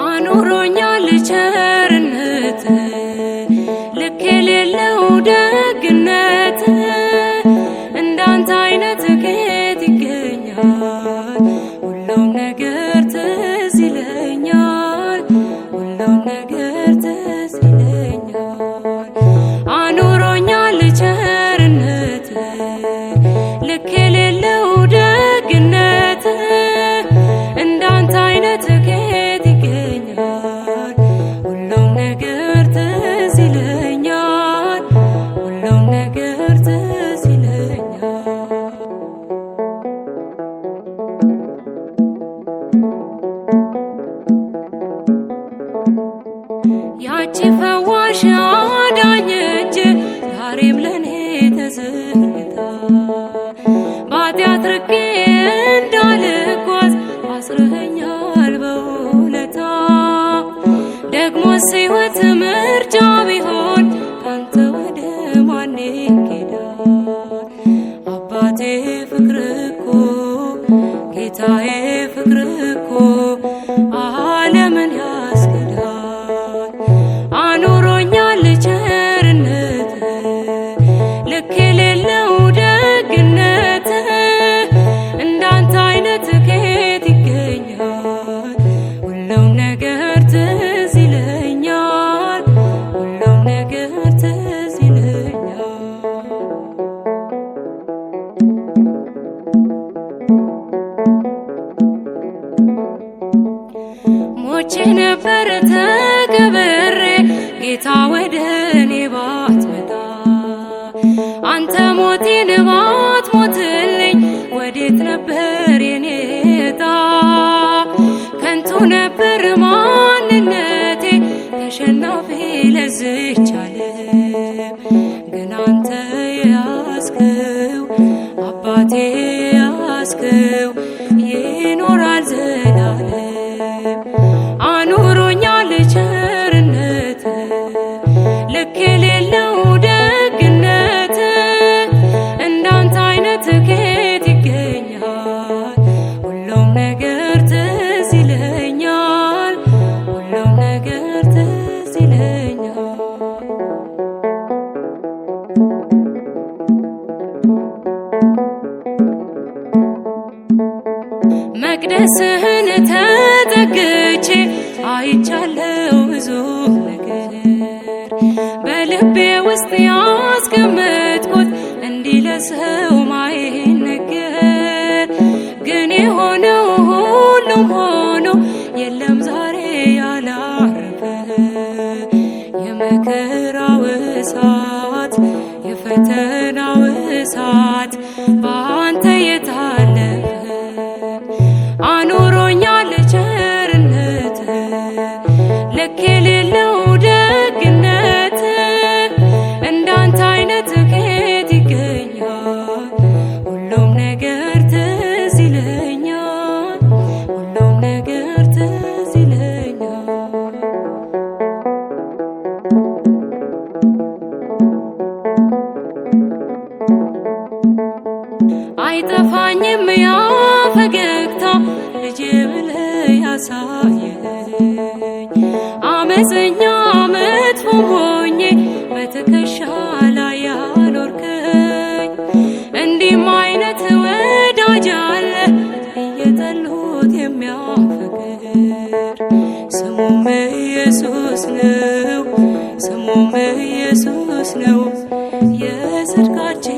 አኑሮኛል ቸርነት ልክ የሌለው ደግነት እንዳንተ አይነት ከየት ይገኛል? ሁሉም ነገር ትዝ ይለኛል፣ ሁሉም ነገር ትዝ ይለኛል። አኑሮኛል ቸርነት ልክ የሌለው ደግነት እንዳንተ አይነት ከየት ይገኛል? ሁሉም ነገር ትዝ ይለኛል፣ ሁሉም ነገር ትዝ ይለኛል። ያቺ ፈዋሽ አዳኝ እጅ ዛሬም ለኔ ተዘርግታ በኃጢአት ርቄ እንዳልጓዝ አስረኸኛል በውለታ። ደግሞስ ሕይወት ምርጫ ቢሆን ካንተ ወደ ማን ይኬዳል? አባቴ ፍቅር እኮ ጌታዬ ፍቅር እኮ ዓለምን ያስክዳል። አኑሮኛል ቸርነት ልክ የሌለው ደግነት እንዳንተ አይነት ከየት ይገኛል? ሁሉም ነገር ትዝ ይለኛል፣ ሁሉም ነገር ትዝ ይለኛል። ሞቼ ነበር ተቀብሬ ጌታ ወደ እኔ ባትመጣ፣ አንተ ሞቴን ባትሞትልኝ ወዴት ነበር የኔ ዕጣ? ከንቱ ነበር ማንነቴ ተሸናፊ ለዝች ዓለም፣ ግን አንተ ያስከው አባቴ ያስከው ይኖራል ዘላለም። አኑሮኛል ቸርነት ልክ የሌለው ደግነት እንዳንተ አይነት ከየት ይገኛል? ሁሉም ነገር ትዝ ይለኛል፣ ሁሉም ነገር ትዝ ይለኛል። መቅደስህን ተጠግቼ አይቻለው ብዙ ነገር በልቤ ውስጥ ያስቀመጥኩት እንዲህ ለሰው ማይነገር። ግን የሆነው ሁሉም ሆኖ የለም ዛሬ ያላረፈ የመከራው እሳት የፈተናው እሳት በአንተ የታለፈ። አኑሮኛል ቸርነት ልክ የሌለው ደግነት እንዳንተ አይነት ከየት ይገኛል? ሁሉም ነገር ትዝ ይለኛል፣ ሁሉም ነገር ትዝ ይለኛል። አይጠፋኝም ያ ፈገግታ ልጄ ብለህ ያሳየኸኝ፣ አመፀኛ መጥፎም ሆኜ በትከሻ ላይ ያኖርከኝ። እንዲህም አይነት ወዳጅ አለ እየጠሉት የሚያፈቅር፣ ስሙም ኢየሱስ ነው፣ ስሙም ኢየሱስ ነው የጽድቃችን